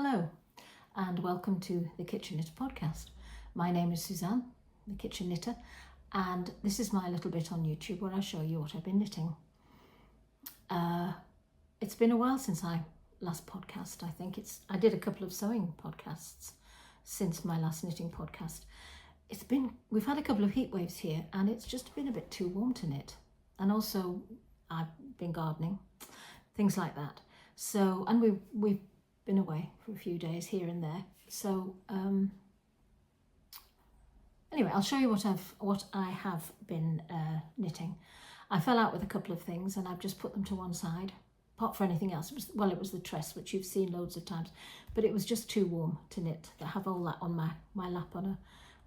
Hello and welcome to the Kitchen Knitter podcast. My name is Suzanne, the Kitchen Knitter, and this is my little bit on YouTube where I show you what I've been knitting. It's been a while since I last podcast. I did a couple of sewing podcasts since my last knitting podcast. We've had a couple of heat waves here and it's just been a bit too warm to knit. And also I've been gardening, things like that. So, and we've been away for a few days here and there. So anyway, I'll show you what I have been knitting. I fell out with a couple of things and I've just put them to one side. Apart from anything else, it was the tress, which you've seen loads of times, but it was just too warm to knit. To have all that on my lap on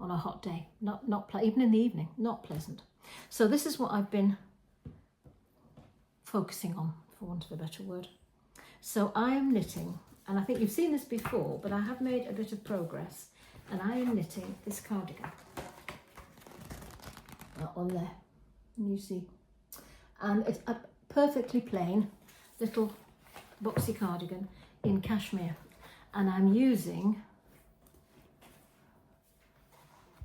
a hot day, even in the evening, not pleasant. So this is what I've been focusing on, for want of a better word. So I am knitting, and I think you've seen this before, but I have made a bit of progress, and I am knitting this cardigan on there, and you see, and it's a perfectly plain little boxy cardigan in cashmere, and I'm using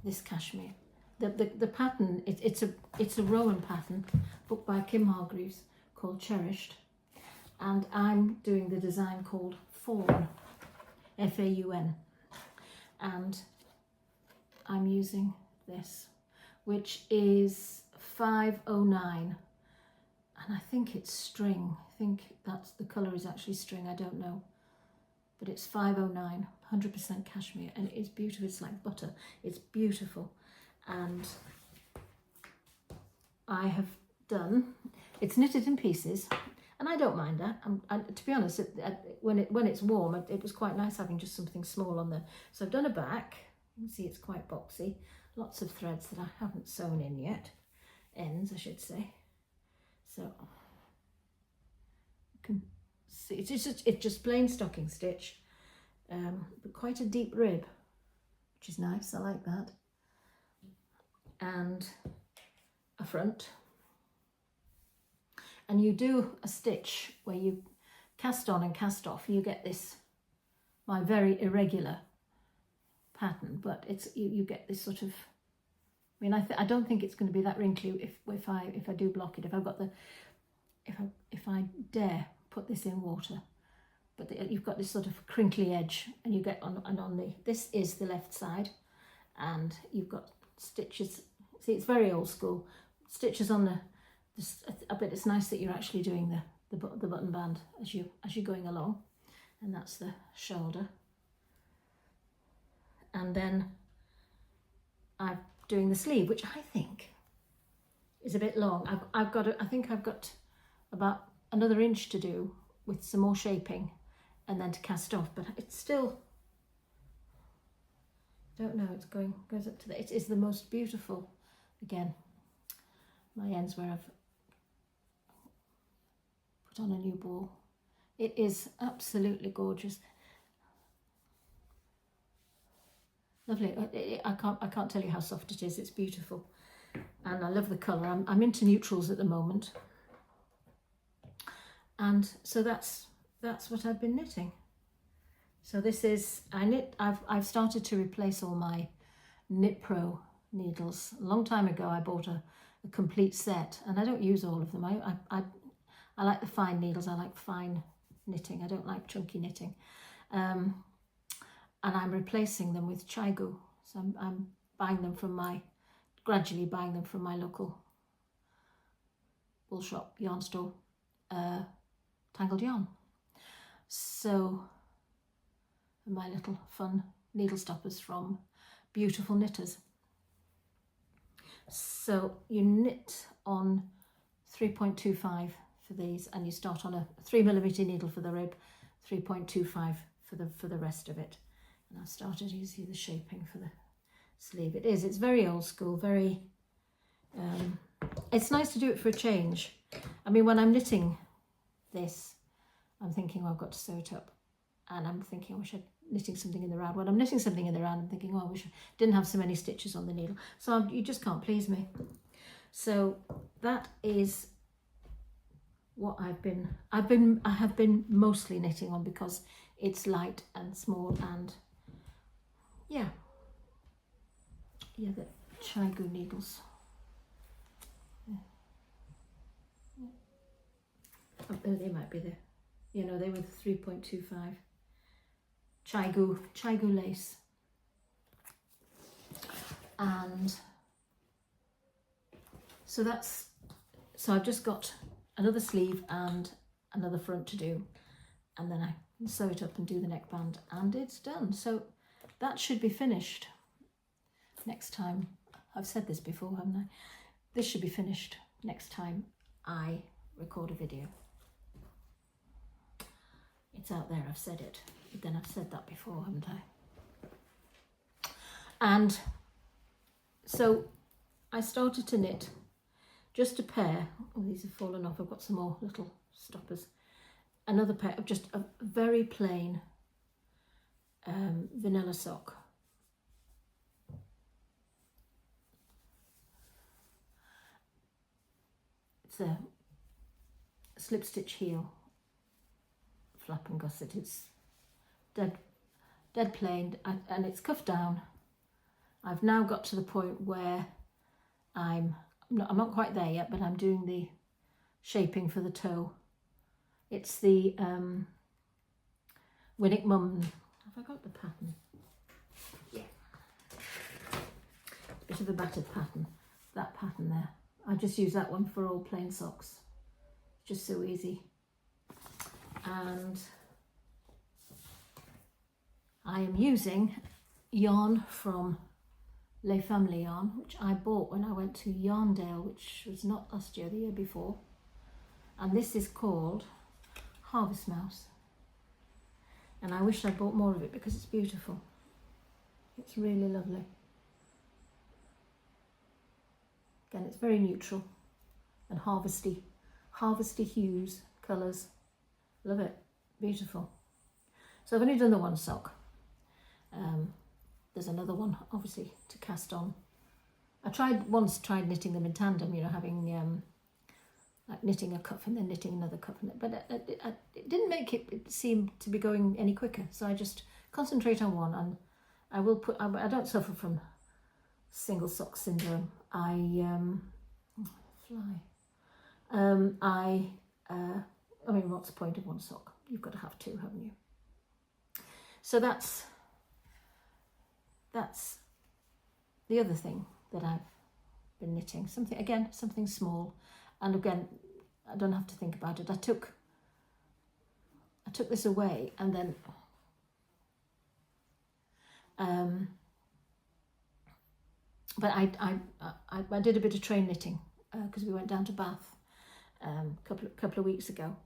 this cashmere. The pattern, it's a Rowan pattern booked by Kim Hargreaves called Cherished, and I'm doing the design called Fawn, F-A-U-N, and I'm using this, which is 509, and I think it's string. I think that's the colour is actually string, I don't know, but it's 509, 100% cashmere, and it is beautiful. It's like butter, it's beautiful. And I have it's knitted in pieces, and I don't mind that. To be honest, when it's warm, it was quite nice having just something small on there. So I've done a back. You can see it's quite boxy. Lots of threads that I haven't sewn in yet. Ends, I should say. So you can see it's just plain stocking stitch, but quite a deep rib, which is nice. I like that. And a front. And you do a stitch where you cast on and cast off. You get this, my very irregular pattern, but you get this sort of. I mean, I don't think it's going to be that wrinkly if I do block it. If I dare put this in water, but you've got this sort of crinkly edge, and you get on this is the left side, and you've got stitches. See, it's very old school. Stitches on but it's nice that you're actually doing the button band as you're going along, and that's the shoulder. And then I'm doing the sleeve, which I think is a bit long. I think I've got about another inch to do with some more shaping, and then to cast off. But it's still, I don't know. It goes up to it is the most beautiful. Again, my ends where I've put on a new ball. It is absolutely gorgeous. Lovely. I can't tell you how soft it is. It's beautiful, and I love the colour. I'm into neutrals at the moment, and so that's what I've been knitting. So this is I've started to replace all my Knit Pro needles. A long time ago I bought a complete set, and I don't use all of them. I like the fine needles. I like fine knitting. I don't like chunky knitting. And I'm replacing them with Chiagu. So I'm gradually buying them from my local wool shop, yarn store, Tangled Yarn. So my little fun needle stoppers from Beautiful Knitters. So you knit on 3.25 for these, and you start on a 3mm needle for the rib, 3.25 for the rest of it. And I've started, you see the shaping for the sleeve. It's very old school, very, it's nice to do it for a change. I mean, when I'm knitting this, I'm thinking, well, I've got to sew it up. And I'm thinking, I wish I'd knitting something in the round. When I'm knitting something in the round, I'm thinking, oh, I wish I didn't have so many stitches on the needle. So you just can't please me. So that is what I have been mostly knitting on, because it's light and small, and yeah, the Chiagu needles. Oh, they might be there. You know, they were 3.25. Chiagu lace. And so I've just got another sleeve and another front to do, and then I can sew it up and do the neckband, and it's done. So that should be finished next time. I've said this before, haven't I? This should be finished next time I record a video. It's out there, I've said it, but then I've said that before, haven't I? And so I started to knit just a pair. Oh, these have fallen off. I've got some more little stoppers. Another pair of just a very plain vanilla sock. It's a slip stitch heel, flap and gusset. It's dead plain, and it's cuffed down. I've now got to the point where I'm not quite there yet, but I'm doing the shaping for the toe. It's the Winnick Mum. Have I got the pattern? Yeah. It's a bit of a battered pattern. That pattern there. I just use that one for all plain socks. It's just so easy. And I am using yarn from Les Family Yarn, which I bought when I went to Yarndale, which was not last year, the year before. And this is called Harvest Mouse. And I wish I'd bought more of it because it's beautiful. It's really lovely. Again, it's very neutral and harvesty hues, colours. Love it. Beautiful. So I've only done the one sock. There's another one, obviously, to cast on. I tried knitting them in tandem, you know, having like knitting a cuff and then knitting another cuff, but it didn't make it seem to be going any quicker. So I just concentrate on one, and I don't suffer from single sock syndrome. I mean, what's the point of one sock? You've got to have two, haven't you? So that's the other thing that I've been knitting. Something small, and again, I don't have to think about it. I took this away, and then but I did a bit of train knitting because we went down to Bath couple of weeks ago,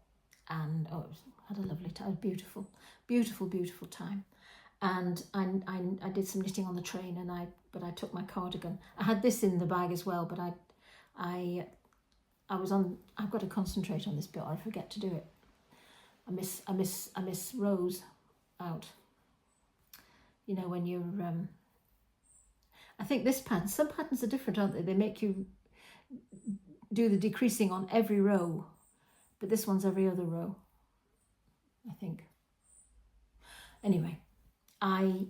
and had a lovely time, beautiful time. And I did some knitting on the train, and I took my cardigan. I had this in the bag as well, but I've got to concentrate on this bit, or I forget to do it. I miss rows out. You know, when you're I think this pattern, some patterns are different, aren't they? They make you do the decreasing on every row, but this one's every other row, I think. Anyway,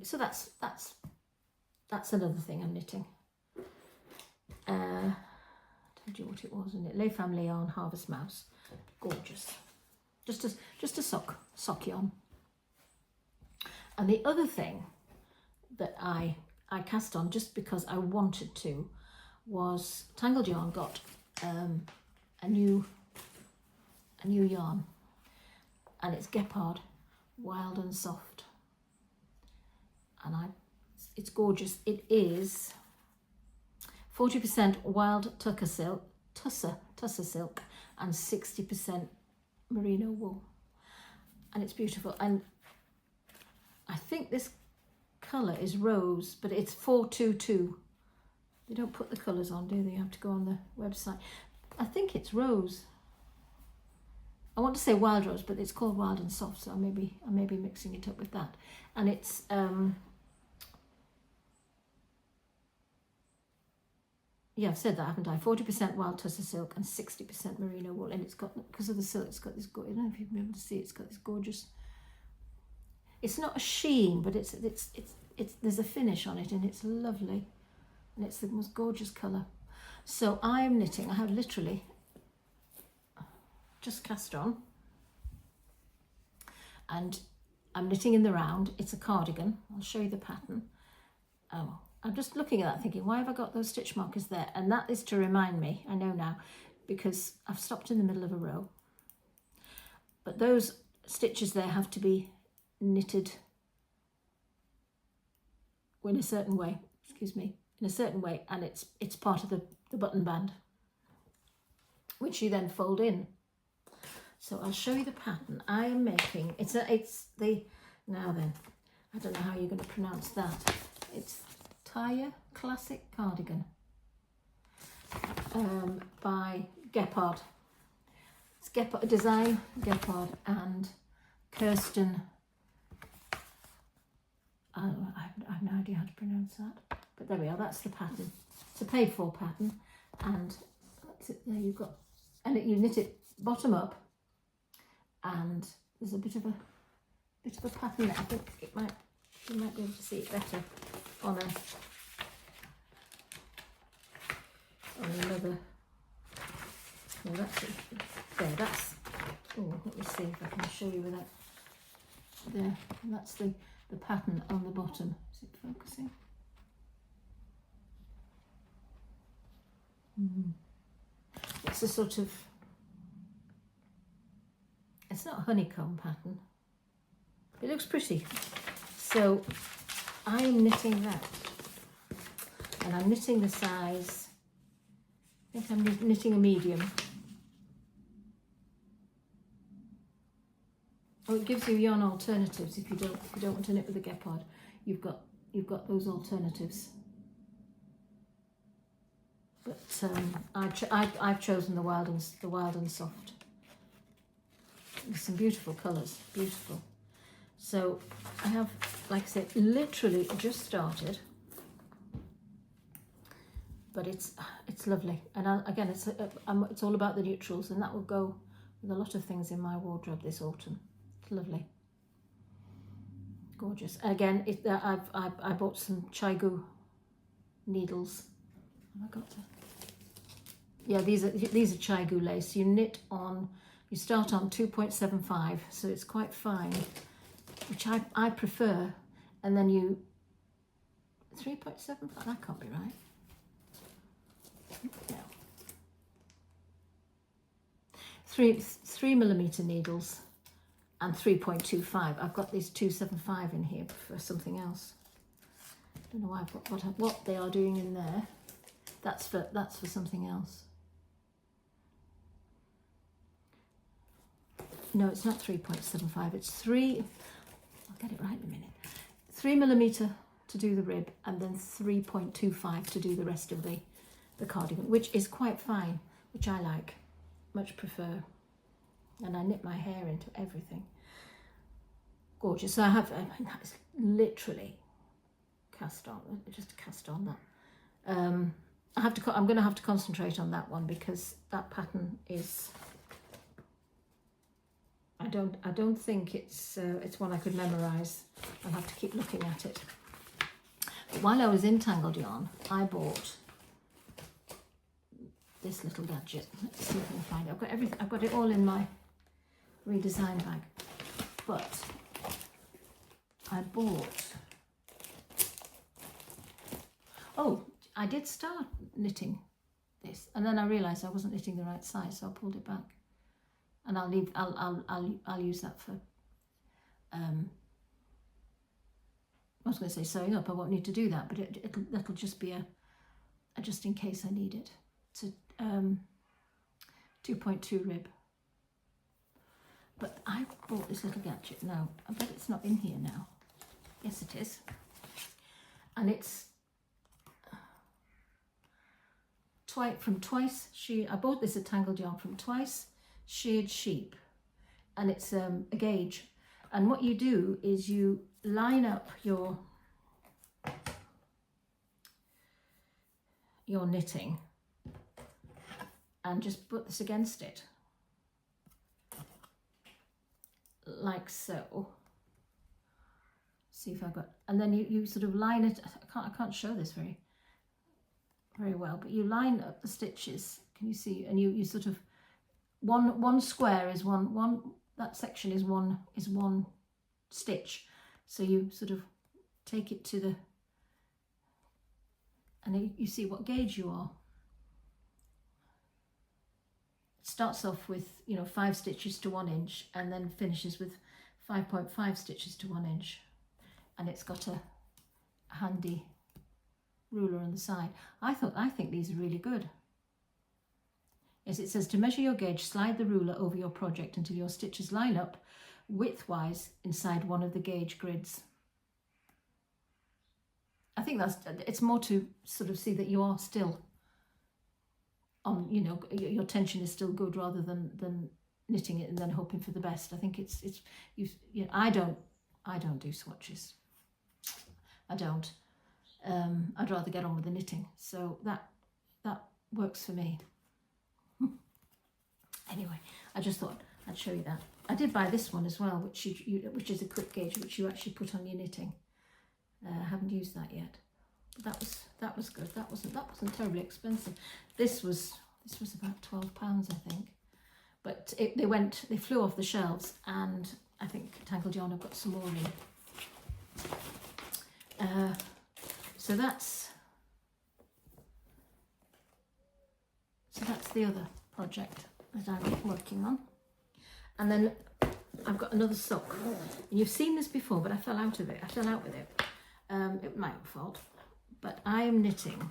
so that's another thing I'm knitting. I told you what it was, isn't it? Les Family Yarn Harvest Mouse, gorgeous. Just a sock yarn. And the other thing that I cast on just because I wanted to was Tangled Yarn got a new yarn, and it's Gepard Wild and Soft, and it's gorgeous. It is 40% wild tussar silk and 60% merino wool, and it's beautiful. And I think this colour is rose, but it's 422. They don't put the colours on, do they? You have to go on the website. I think it's rose. I want to say wild rose, but it's called Wild and Soft, so I may be mixing it up with that. And it's I've said that, haven't I? 40% wild tussar silk and 60% merino wool, and it's got, because of the silk, it's got this. I don't know if you'll be able to see. It's got this gorgeous it's not a sheen, but it's there's a finish on it, and it's lovely, and it's the most gorgeous colour. So I'm knitting. I have literally just cast on, and I'm knitting in the round. It's a cardigan. I'll show you the pattern. Oh, I'm just looking at that thinking, why have I got those stitch markers there? And that is to remind me, I know now, because I've stopped in the middle of a row. But those stitches there have to be knitted in a certain way, in a certain way, and it's part of the button band, which you then fold in. So I'll show you the pattern. I am making, now then, I don't know how you're going to pronounce that. It's Taya Classic Cardigan by Gepard. It's Gepard design, Gepard, and Kirsten. I have no idea how to pronounce that, but there we are. That's the pattern. It's a paid for pattern, and that's it. There you've got, and you knit it bottom up, and there's a bit of a pattern there. I think you might be able to see it better on another. Well, that's it. There. That's. Oh, let me see if I can show you without. There. And that's the pattern on the bottom. Is it focusing? It's a sort of. It's not a honeycomb pattern. It looks pretty. So I'm knitting that, and I'm knitting the size. I think I'm knitting a medium. Oh, it gives you yarn alternatives if you don't want to knit with a Gepard. You've got those alternatives. But I've chosen the wild and soft. There's some beautiful colours, beautiful. So I have, like I said, literally just started, but it's lovely. And again, it's all about the neutrals, and that will go with a lot of things in my wardrobe this autumn. It's lovely, gorgeous. And again, I bought some Chiagu needles. Have I got to? Yeah, these are Chiagu lace. You start on 2.75, so it's quite fine, which I prefer, and then you 3.75. That can't be right. No. 3mm needles and 3.25. I've got these 275 in here for something else. I don't know why I've got what they are doing in there. That's for something else. No, it's not 3.75. It's 3. I'll get it right in a minute. 3mm to do the rib, and then 3.25 to do the rest of the cardigan, which is quite fine, which I like, much prefer. And I knit my hair into everything. Gorgeous. So I have that's literally cast on, just cast on that. I'm going to have to concentrate on that one, because that pattern is. I don't think it's one I could memorise. I'll have to keep looking at it. But while I was in Tangled Yarn, I bought this little gadget. Let's see if I can find it. I've got everything. I've got it all in my redesign bag. But I bought. Oh, I did start knitting this, and then I realised I wasn't knitting the right size, so I pulled it back. And I'll use that for. I was going to say sewing up. I won't need to do that, but that'll just be a just in case I need it. It's a 2.2 rib. But I bought this little gadget now. I bet it's not in here now. Yes, it is. And it's from Twice. I bought this at Tangled Yarn from Twice Sheared Sheep, and it's a gauge. And what you do is you line up your knitting and just put this against it, like so. see if I got, and then you sort of line it. I can't show this very well, but you line up the stitches. Can you see? And you sort of one square is one that section is one stitch. So you sort of take it to the, and then you see what gauge you are. It starts off with 5 stitches to 1 inch, and then finishes with 5.5 stitches to 1 inch, and it's got a handy ruler on the side. I think these are really good. Yes, it says to measure your gauge, slide the ruler over your project until your stitches line up widthwise inside one of the gauge grids. I think it's more to sort of see that you are still on, your tension is still good, rather than knitting it and then hoping for the best. I think I don't do swatches. I don't. I'd rather get on with the knitting, so that works for me. Anyway, I just thought I'd show you that. I did buy this one as well, which is a quick gauge, which you actually put on your knitting. I haven't used that yet, but that was good. That wasn't terribly expensive. This was about £12, I think. But they flew off the shelves, and I think Tangled Yarn have got some more in. So that's the other project that I'm working on. And then I've got another sock. And you've seen this before, but I fell out with it. It was my own fault. But I am knitting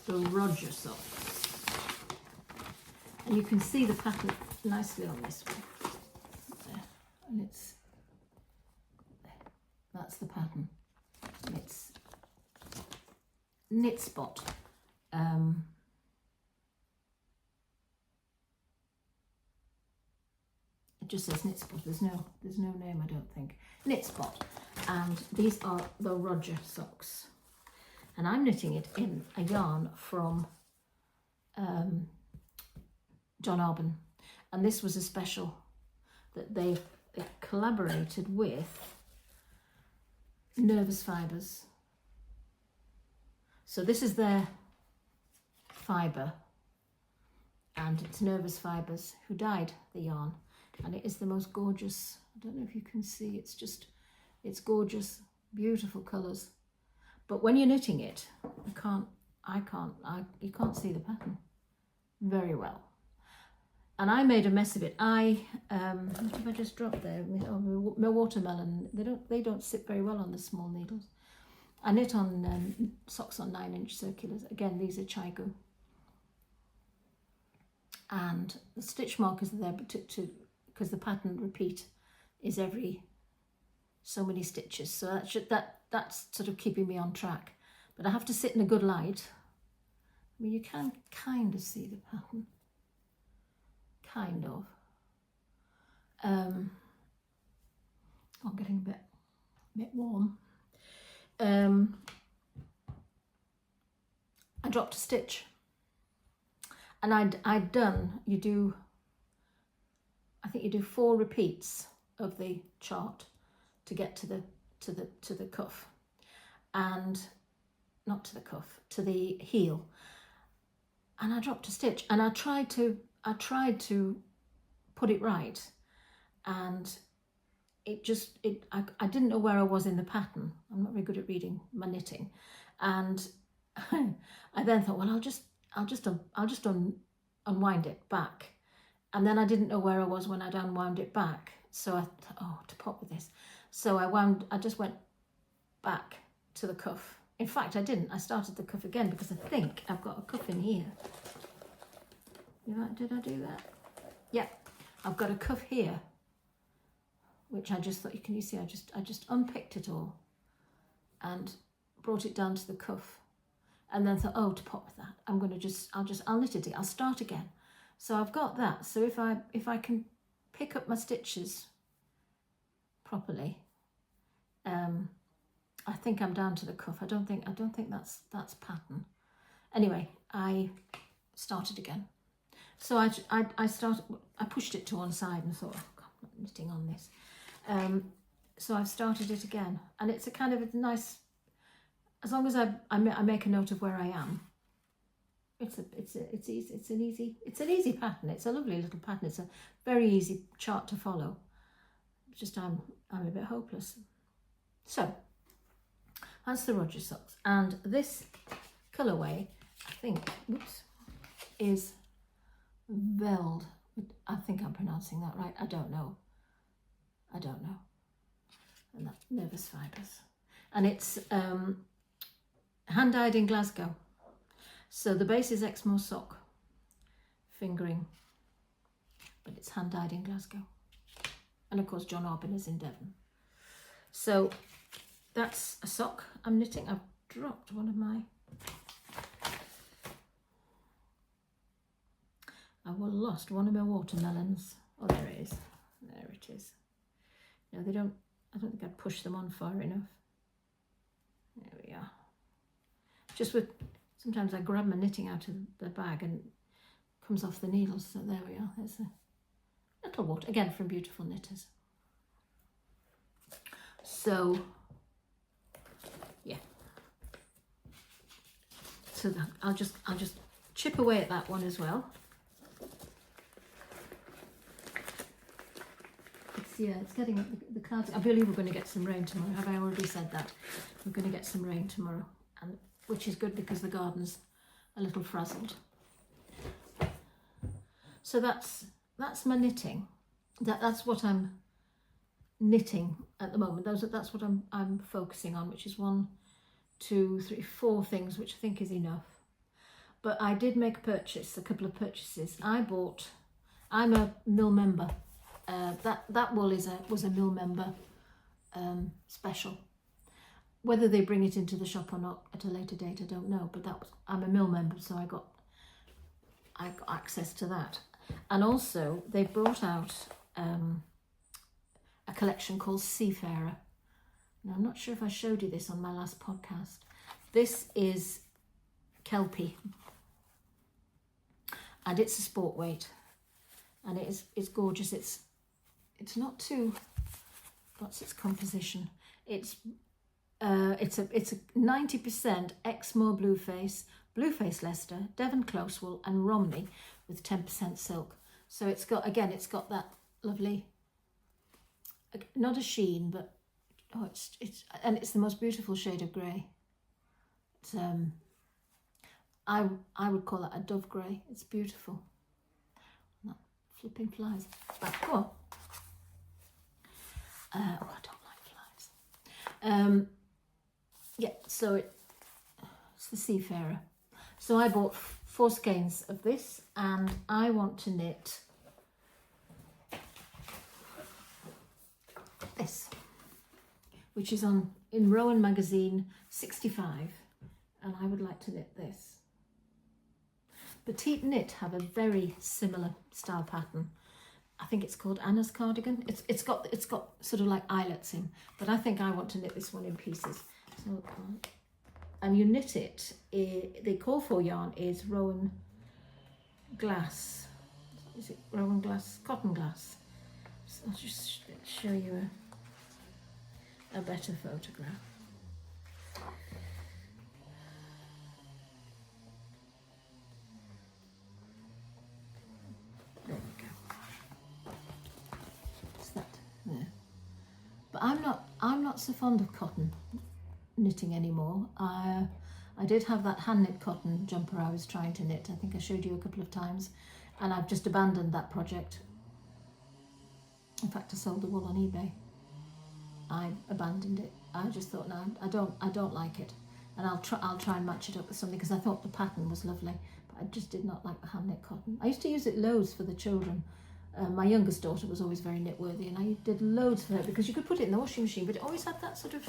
the Roger socks. And you can see the pattern nicely on this one. There. And that's the pattern. And it's Knit Spot. It just says Knit Spot. There's no name, I don't think. Knit Spot. And these are the Roger socks. And I'm knitting it in a yarn from John Arbon. And this was a special that they collaborated with Nervous Fibres. So this is their fibre, and it's Nervous Fibres who dyed the yarn, and it is the most gorgeous. I don't know if you can see, it's gorgeous, beautiful colours. But when you're knitting it, you can't see the pattern very well. And I made a mess of it. What have I just dropped there? My watermelon. They don't sit very well on the small needles. I knit on socks on 9-inch circulars. Again, these are Chigu. And the stitch markers are there, but because the pattern repeat is every so many stitches. So that's sort of keeping me on track. But I have to sit in a good light. I mean, you can kind of see the pattern. Kind of. I'm getting a bit warm. I dropped a stitch, and I'd done. I think you do 4 repeats of the chart to get to the cuff, and not to the cuff, to the heel. And I dropped a stitch, and I tried to put it right, and I didn't know where I was in the pattern. I'm not very good at reading my knitting, and I then thought, well, I'll just unwind it back, and then I didn't know where I was when I'd unwound it back. So I thought, oh, to pop with this. So I just went back to the cuff. In fact, I didn't. I started the cuff again because I think I've got a cuff in here. Did I do that? Yeah, I've got a cuff here, which I just thought, can you see? I just unpicked it all and brought it down to the cuff, and then thought, oh, to pop with that, I'll knit it. I'll start again. So I've got that. So if I can pick up my stitches properly, I think I'm down to the cuff. I don't think that's pattern. Anyway, I started again. So I pushed it to one side and thought, oh, God, I'm not knitting on this. so I've started it again, and it's a kind of a nice, as long as I make a note of where I am. It's an easy pattern. It's a lovely little pattern. It's a very easy chart to follow. It's just I'm a bit hopeless. So that's the Roger socks, and this colourway, I think, is Veld. I think I'm pronouncing that right. I don't know. And that's Nervous Fibres, and it's hand dyed in Glasgow. So the base is Exmoor sock fingering, but it's hand dyed in Glasgow, and of course John Arbin is in Devon. So that's a sock I'm knitting. I've dropped one of my. I lost one of my watermelons. Oh, there it is. There it is. No, they don't. I don't think I'd push them on far enough. There we are. Just with, sometimes I grab my knitting out of the bag and it comes off the needles. So there we are. There's a little water, again from Beautiful Knitters. So, yeah. So that, I'll just chip away at that one as well. Yeah, it's getting the clouds. I believe we're going to get some rain tomorrow. Have I already said that? We're going to get some rain tomorrow, and which is good because the garden's a little frazzled. So that's my knitting. That's what I'm knitting at the moment. That's what I'm focusing on, which is 1, 2, 3, 4 things, which I think is enough. But I did make a couple of purchases. I'm a mill member. That wool was a mill member special. Whether they bring it into the shop or not at a later date, I don't know. But I'm a mill member, so I got access to that. And also they brought out a collection called Seafarer. Now I'm not sure if I showed you this on my last podcast. This is Kelpie, and it's a sport weight, and it's gorgeous. It's not too. What's its composition? It's a 90% Exmoor Blueface, Blueface Leicester, Devon Close Wool, and Romney with 10% silk. So it's got that lovely, not a sheen, but it's the most beautiful shade of grey. It's I would call it a dove grey. It's beautiful. Not flipping flies. But go on. I don't like flies. Yeah, so it's the Seafarer. So I bought 4 skeins of this, and I want to knit this, which is in Rowan Magazine 65, and I would like to knit this. Petite Knit have a very similar style pattern. I think it's called Anna's cardigan. It's got sort of like eyelets in, but I think I want to knit this one in pieces. So, and you knit it. The call for yarn is Rowan glass. Is it Rowan glass? Cotton glass. So I'll just show you a better photograph. But I'm not so fond of cotton knitting anymore. I did have that hand knit cotton jumper I was trying to knit. I think I showed you a couple of times, and I've just abandoned that project. In fact, I sold the wool on eBay. I abandoned it. I just thought, no, I don't like it, and I'll try and match it up with something, because I thought the pattern was lovely, but I just did not like the hand knit cotton. I used to use it loads for the children. My youngest daughter was always very knit worthy, and I did loads for her because you could put it in the washing machine, but it always had that sort of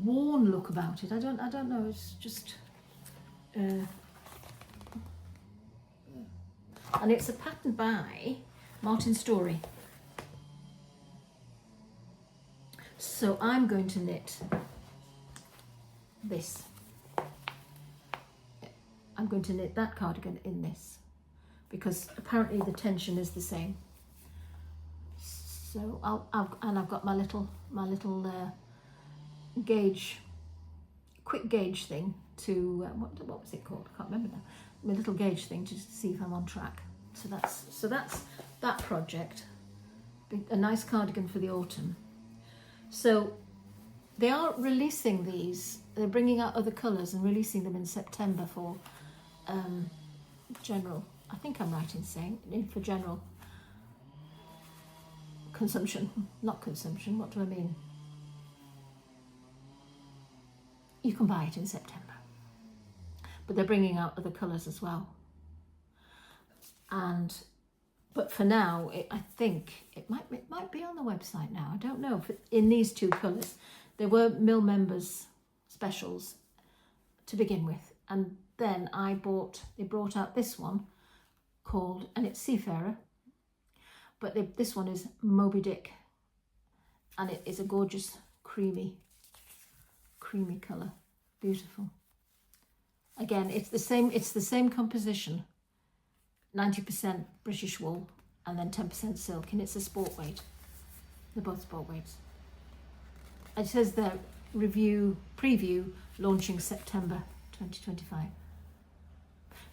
worn look about it. I don't know. It's just, and it's a pattern by Martin Story. So I'm going to knit this. I'm going to knit that cardigan in this, because apparently the tension is the same. So I've got my little gauge, quick gauge thing to what was it called? I can't remember now. My little gauge thing to see if I'm on track. So that's that project. A nice cardigan for the autumn. So they are releasing these. They're bringing out other colours and releasing them in September for general. I think I'm right in saying for general consumption, not consumption. What do I mean? You can buy it in September, but they're bringing out other colours as well. But for now, I think it might be on the website now. I don't know. In these two colours, there were Mill Members specials to begin with, and then they brought out this one called, and it's Seafarer, but this one is Moby Dick, and it is a gorgeous creamy colour, beautiful. Again, it's the same composition, 90% British wool and then 10% silk, and it's a sport weight. They're both sport weights. It says there, preview launching September 2025.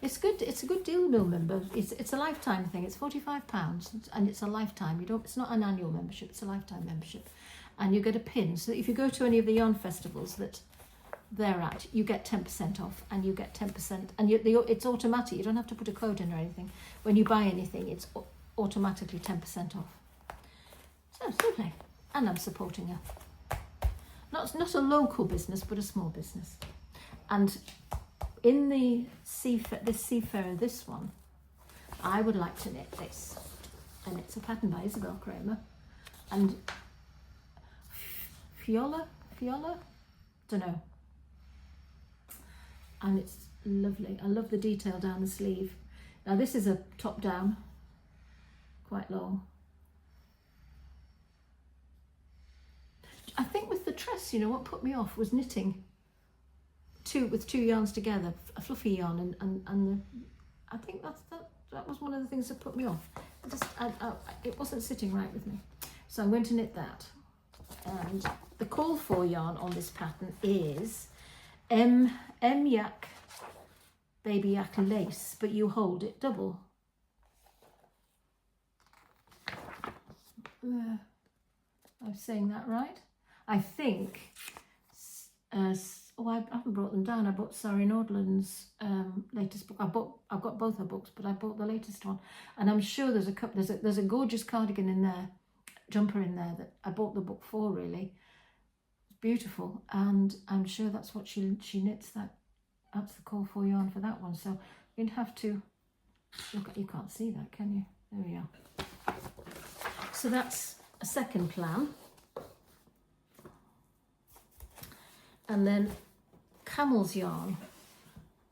It's good. It's a good deal, Mill Member. It's a lifetime thing. It's £45, and it's a lifetime. It's not an annual membership. It's a lifetime membership, and you get a pin. So if you go to any of the yarn festivals that they're at, you get 10% off, and you get 10%, and it's automatic. You don't have to put a code in or anything. When you buy anything, it's automatically 10% off. So it's lovely, and I'm supporting her. Not a local business, but a small business, and. In this Seafarer, this one, I would like to knit this, and it's a pattern by Isabel Kramer, and Fiola, don't know, and it's lovely. I love the detail down the sleeve. Now this is a top down, quite long. I think with the tress, what put me off was knitting with two yarns together, a fluffy yarn, and I think that was one of the things that put me off. It wasn't sitting right with me, so I'm going to knit that. And the call for yarn on this pattern is Yak Baby Yak lace, but you hold it double. I'm saying that right? I think. I haven't brought them down. I bought Sari Nordland's latest book. I've got both her books, but I bought the latest one, and I'm sure there's a gorgeous cardigan in there, jumper in there that I bought the book for. Really, it's beautiful, and I'm sure that's what she knits. That's the call for yarn for that one. So you'd have to look at. You can't see that, can you? There we are. So that's a second plan. And then Camel's Yarn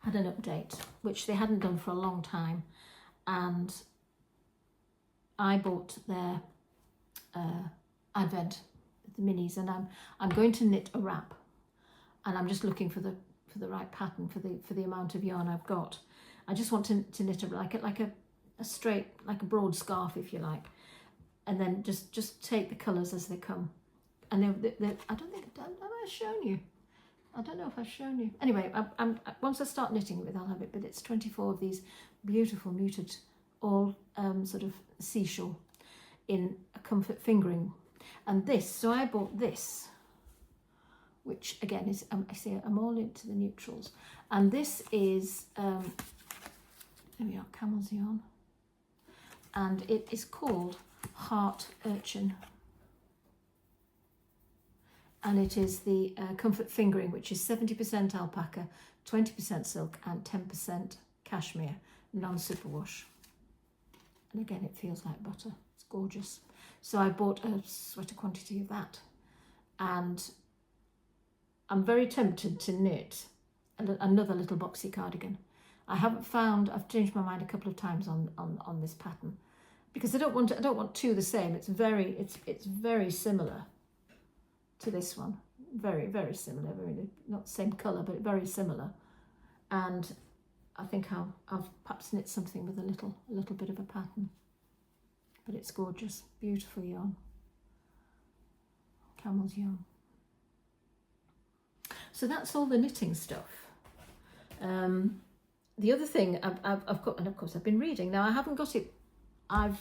had an update, which they hadn't done for a long time, and I bought their Advent, the minis, and I'm going to knit a wrap, and I'm just looking for the right pattern for the amount of yarn I've got. I just want to knit like a straight, like a broad scarf, if you like, and then just take the colours as they come. And I don't think have I shown you. I don't know if I've shown you. Anyway, once I start knitting it, I'll have it. But it's 24 of these beautiful muted, all sort of seashore in a comfort fingering. And this, so I bought this, which again is, I see I'm all into the neutrals. And this is, there we are, Camel's Yarn. And it is called Heart Urchin. And it is the comfort fingering, which is 70% alpaca, 20% silk, and 10% cashmere, non-superwash. And again, it feels like butter. It's gorgeous. So I bought a sweater quantity of that, and I'm very tempted to knit another little boxy cardigan. I've changed my mind a couple of times on this pattern, because I don't want two the same. It's very similar to this one, very, very similar, not same colour, but very similar. And I think I'll perhaps knit something with a little bit of a pattern. But it's gorgeous, beautiful yarn. Camel's yarn. So that's all the knitting stuff. The other thing I've got, and of course I've been reading. Now I haven't got it. I've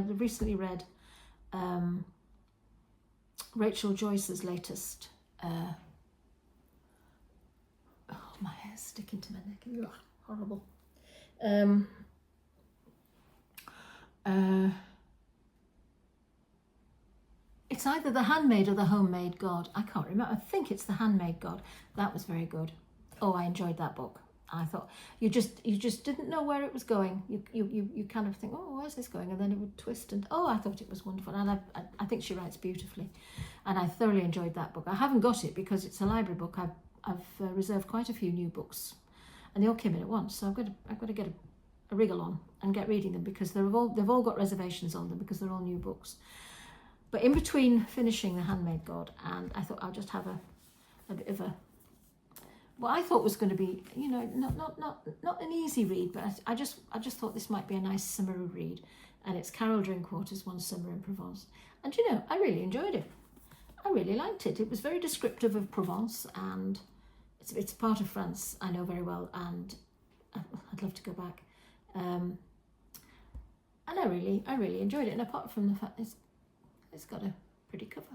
recently read Rachel Joyce's latest. Oh, my hair's sticking to my neck. Ugh, horrible. It's either The Handmaid or The Homemade God. I can't remember. I think it's The Handmaid God. That was very good. Oh, I enjoyed that book. I thought you just didn't know where it was going. You kind of think, oh, where's this going? And then it would twist, and I thought it was wonderful. And I think she writes beautifully, and I thoroughly enjoyed that book. I haven't got it because it's a library book. I've reserved quite a few new books, and they all came in at once. So I've got to get a wriggle on and get reading them, because they've all got reservations on them because they're all new books. But in between finishing The Handmaid God, and I thought I'll just have a bit of a, what I thought was going to be, not an easy read, but I just thought this might be a nice summer read. And it's Carol Drinkwater's One Summer in Provence. And I really enjoyed it. I really liked it. It was very descriptive of Provence, and it's part of France I know very well, and I'd love to go back. And I really enjoyed it. And apart from the fact it's got a pretty cover.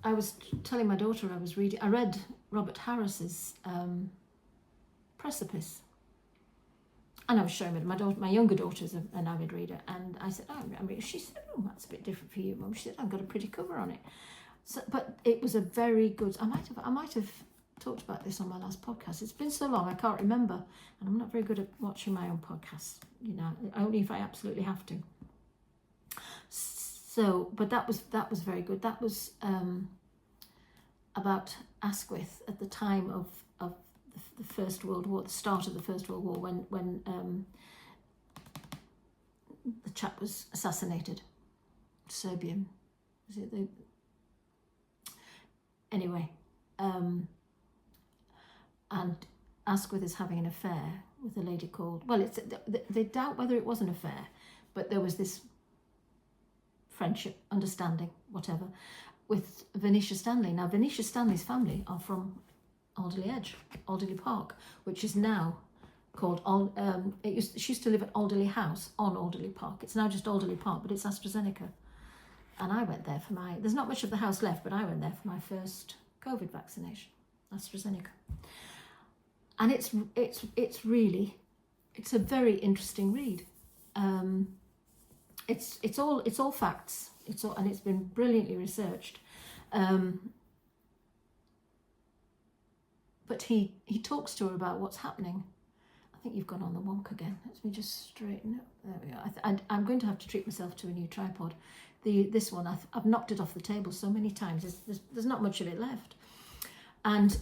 I was telling my daughter I read Robert Harris's Precipice, and I was showing it. My younger daughter's an avid reader, and I said, she said, oh, that's a bit different for you, Mum. She said, I've got a pretty cover on it. So, but it was a very good. I might have talked about this on my last podcast. It's been so long I can't remember, and I'm not very good at watching my own podcasts. Only if I absolutely have to. So, but that was very good. That was about Asquith at the time of the First World War, the start of the First World War, when the chap was assassinated. Serbian, was it the? Anyway, and Asquith is having an affair with a lady called. Well, they doubt whether it was an affair, but there was this friendship, understanding, whatever, with Venetia Stanley. Now, Venetia Stanley's family are from Alderley Edge, Alderley Park, which is now called, she used to live at Alderley House on Alderley Park. It's now just Alderley Park, but it's AstraZeneca. And I went there for there's not much of the house left, but I went there for my first COVID vaccination, AstraZeneca. And it's a very interesting read. It's all facts. And it's been brilliantly researched. But he talks to her about what's happening. I think you've gone on the wonk again. Let me just straighten up. There we go. I'm going to have to treat myself to a new tripod. This one, I've knocked it off the table so many times. There's not much of it left. And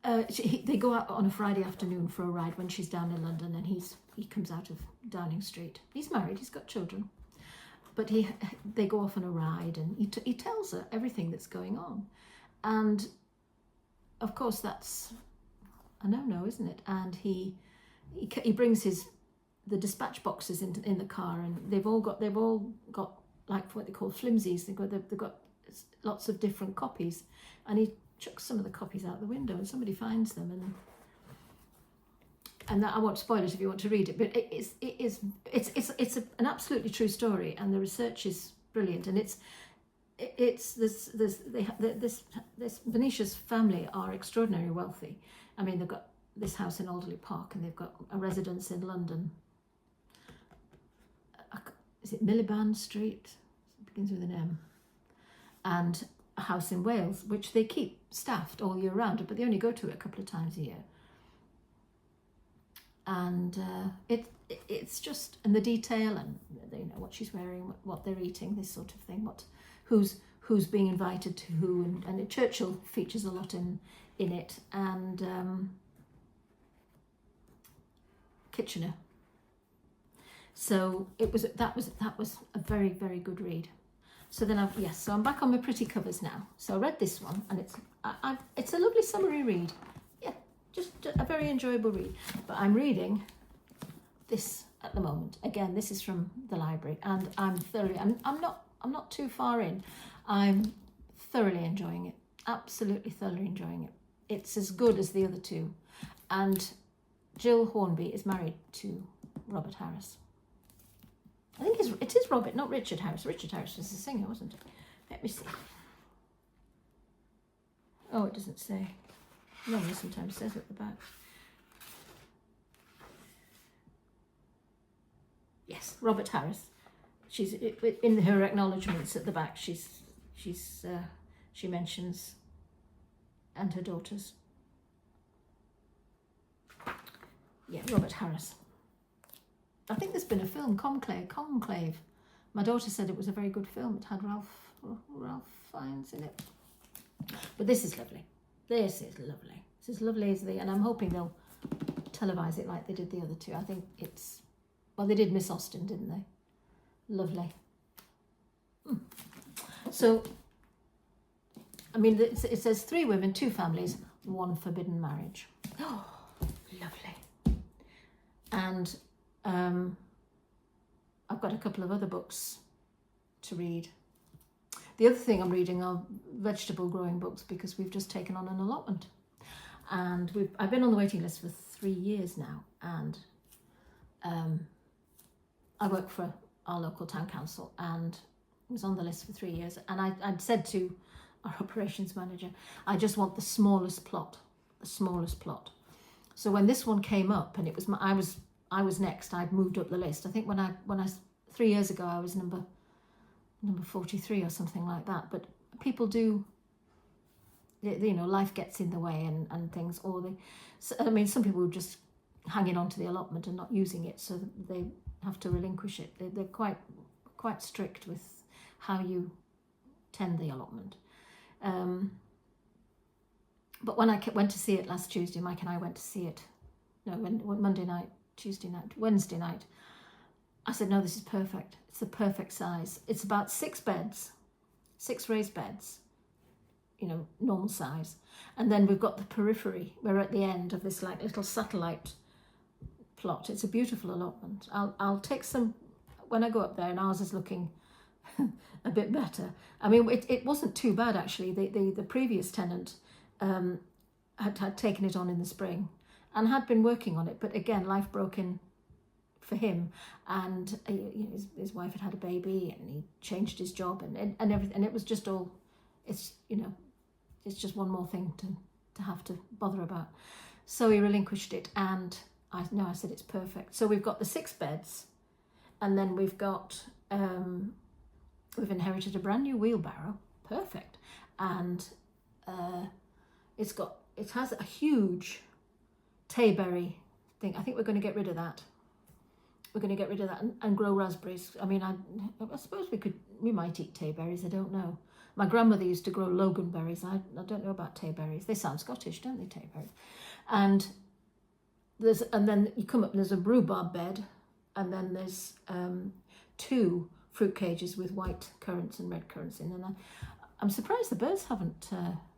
they go out on a Friday afternoon for a ride when she's down in London, and he comes out of Downing Street. He's married. He's got children. But they go off on a ride, and he tells her everything that's going on. And of course that's a no-no, isn't it? And he brings the dispatch boxes in the car, and they've all got like what they call flimsies. They've got lots of different copies, and he chucks some of the copies out the window, and somebody finds them, and that, I won't spoil it if you want to read it, but it's an absolutely true story, and the research is brilliant, and this Venetia's family are extraordinarily wealthy. I mean, they've got this house in Alderley Park, and they've got a residence in London. Is it Milliband Street? It begins with an M. And a house in Wales, which they keep staffed all year round, but they only go to it a couple of times a year. And it's just, and the detail, and what she's wearing, what they're eating, this sort of thing, who's being invited to who, and Churchill features a lot in it, and Kitchener. So that was a very, very good read. So then so I'm back on my pretty covers now. So I read this one, and it's a lovely summary read. Yeah, just a very enjoyable read. But I'm reading this at the moment. Again, this is from the library, and I'm not too far in. I'm thoroughly enjoying it. Absolutely thoroughly enjoying it. It's as good as the other two. And Jill Hornby is married to Robert Harris. I think it is Robert, not Richard Harris. Richard Harris was the singer, wasn't it? Let me see. Oh, it doesn't say. No, it sometimes says at the back. Yes, Robert Harris. She's in her acknowledgements at the back. She mentions and her daughters. Yeah, Robert Harris. I think there's been a film, Conclave. My daughter said it was a very good film. It had Ralph Fiennes in it. But this is lovely. This is lovely. It's as lovely as and I'm hoping they'll televise it like they did the other two. I think it's, well, they did Miss Austen, didn't they? Lovely. So, I mean, it says 3 women, 2 families, 1 forbidden marriage. Oh, lovely. And I've got a couple of other books to read. The other thing I'm reading are vegetable growing books because we've just taken on an allotment. And I've been on the waiting list for 3 years now. And I work for our local town council and was on the list for 3 years. And I'd said to our operations manager, I just want the smallest plot. So when this one came up and it was I was next, I'd moved up the list. I think when I 3 years ago, I was number 43 or something like that. But people do, you know, life gets in the way and things. I mean, some people are just hanging on to the allotment and not using it, so they have to relinquish it. They're quite strict with how you tend the allotment. But when I went to see it last Tuesday, Mike and I went to see it. No, Monday night, Tuesday night, Wednesday night. I said, no, this is perfect. It's the perfect size. It's about 6 beds, 6 raised beds, you know, normal size. And then we've got the periphery. We're at the end of this like little satellite plot. It's a beautiful allotment. I'll take some, when I go up there, and ours is looking a bit better. I mean, it wasn't too bad actually. The previous tenant had taken it on in the spring and had been working on it. But again, life broke in for him, and you know, his wife had a baby, and he changed his job and everything, and it was just all, it's, you know, it's just one more thing to have to bother about. So he relinquished it, and I said it's perfect. So we've got the 6 beds, and then we've got we've inherited a brand new wheelbarrow, perfect, and it has a huge tayberry thing. I think we're going to get rid of that. We're going to get rid of that and grow raspberries. I mean, I suppose we might eat tayberries, I don't know. My grandmother used to grow loganberries. I don't know about tayberries. They sound Scottish, don't they, tayberries? And then you come up and there's a rhubarb bed, and then there's 2 fruit cages with white currants and red currants in. And I'm surprised the birds haven't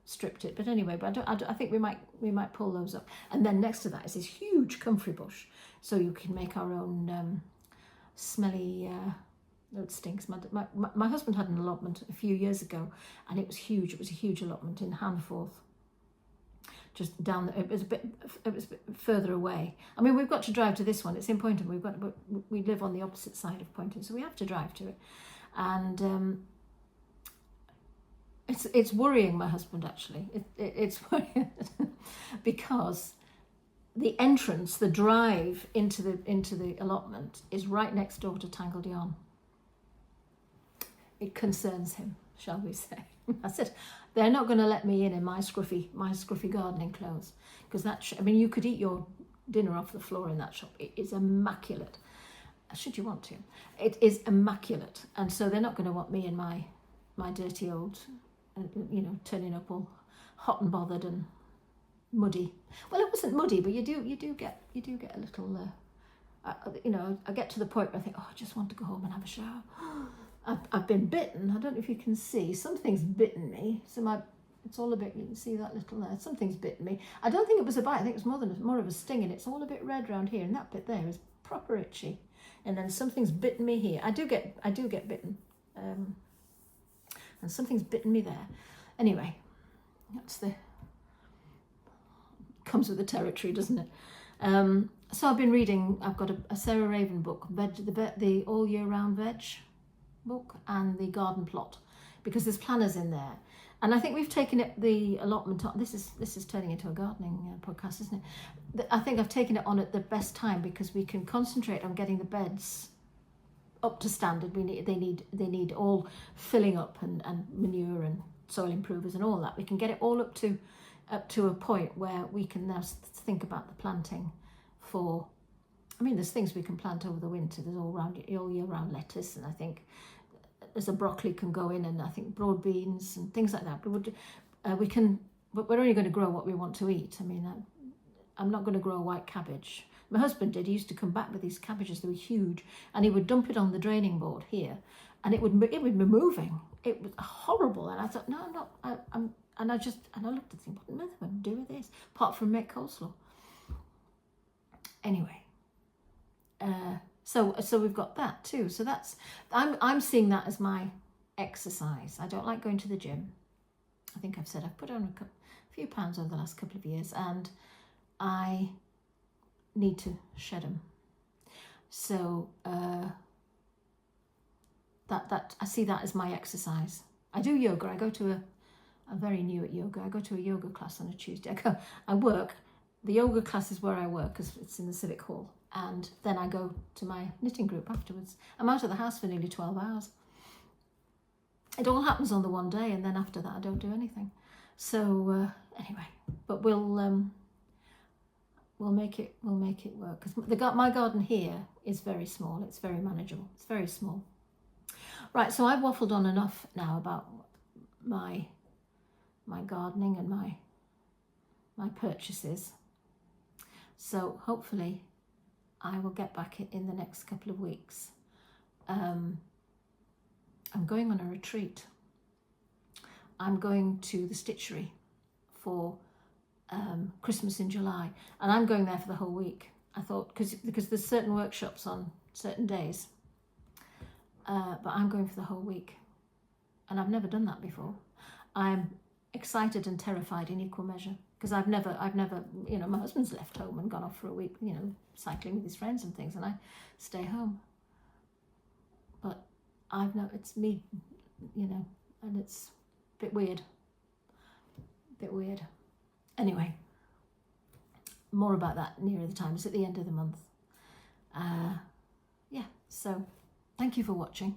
stripped it, but anyway, but I think we might pull those up. And then next to that is this huge comfrey bush, so you can make our own smelly. It stinks. My husband had an allotment a few years ago, and it was huge. It was a huge allotment in Hanforth, just down. It was a bit further away. I mean, we've got to drive to this one. It's in Poynton. We live on the opposite side of Poynton, so we have to drive to it, and it's worrying my husband actually. It's worrying because the entrance, the drive into the allotment is right next door to Tangled Yarn. It concerns him, shall we say? I said, they're not going to let me in my scruffy gardening clothes, because I mean, you could eat your dinner off the floor in that shop. It is immaculate. Should you want to? It is immaculate, and so they're not going to want me in my dirty old, you know, turning up all hot and bothered and muddy. Well, it wasn't muddy, but you do get a little. You know, I get to the point where I think, oh, I just want to go home and have a shower. I've been bitten. I don't know if you can see. Something's bitten me. So it's all a bit. You can see that little there. Something's bitten me. I don't think it was a bite. I think it was more of a sting, and it's all a bit red around here, and that bit there is proper itchy. And then something's bitten me here. I do get bitten. and something's bitten me there. Anyway, that's comes with the territory, doesn't it? So I've been reading. I've got a Sarah Raven book, the All Year Round Veg book, and the Garden Plot, because there's planners in there. And I think we've taken it the allotment on. This is turning into a gardening podcast, isn't it? I think I've taken it on at the best time, because we can concentrate on getting the beds up to standard. They need all filling up and manure and soil improvers and all that. We can get it all up to a point where we can now think about the planting for. I mean, there's things we can plant over the winter. There's all year round lettuce, and I think there's a broccoli can go in, and I think broad beans and things like that. But we're only going to grow what we want to eat. I mean, I'm not going to grow a white cabbage. My husband did. He used to come back with these cabbages. They were huge, and he would dump it on the draining board here, and it would be moving. It was horrible, and I thought, no, I'm not. And I looked at things. What am I going to do with this? Apart from make coleslaw. Anyway, so we've got that too. So I'm seeing that as my exercise. I don't like going to the gym. I think I've said I've put on a few pounds over the last couple of years, and I need to shed them. So that I see that as my exercise. I do yoga. I go to I'm very new at yoga. I go to a yoga class on a Tuesday. I work. The yoga class is where I work, because it's in the Civic Hall. And then I go to my knitting group afterwards. I'm out of the house for nearly 12 hours. It all happens on the one day, and then after that I don't do anything. So anyway, but we'll make it work, because my garden here is very small. It's very manageable. It's very small. Right, so I've waffled on enough now about my gardening and my purchases. So hopefully I will get back in the next couple of weeks. I'm going on a retreat. I'm going to the Stitchery for Christmas in July, and I'm going there for the whole week. I thought, because there's certain workshops on certain days, but I'm going for the whole week, and I've never done that before. I'm excited and terrified in equal measure, because I've never, my husband's left home and gone off for a week, cycling with his friends and things, and I stay home. But it's me, and it's a bit weird. Anyway, more about that nearer the time. It's at the end of the month. So thank you for watching.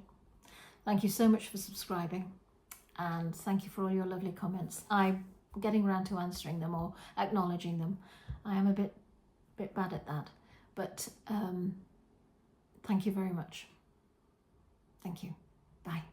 Thank you so much for subscribing, and thank you for all your lovely comments. I'm getting around to answering them or acknowledging them. I am a bit bad at that, but thank you very much. Thank you. Bye.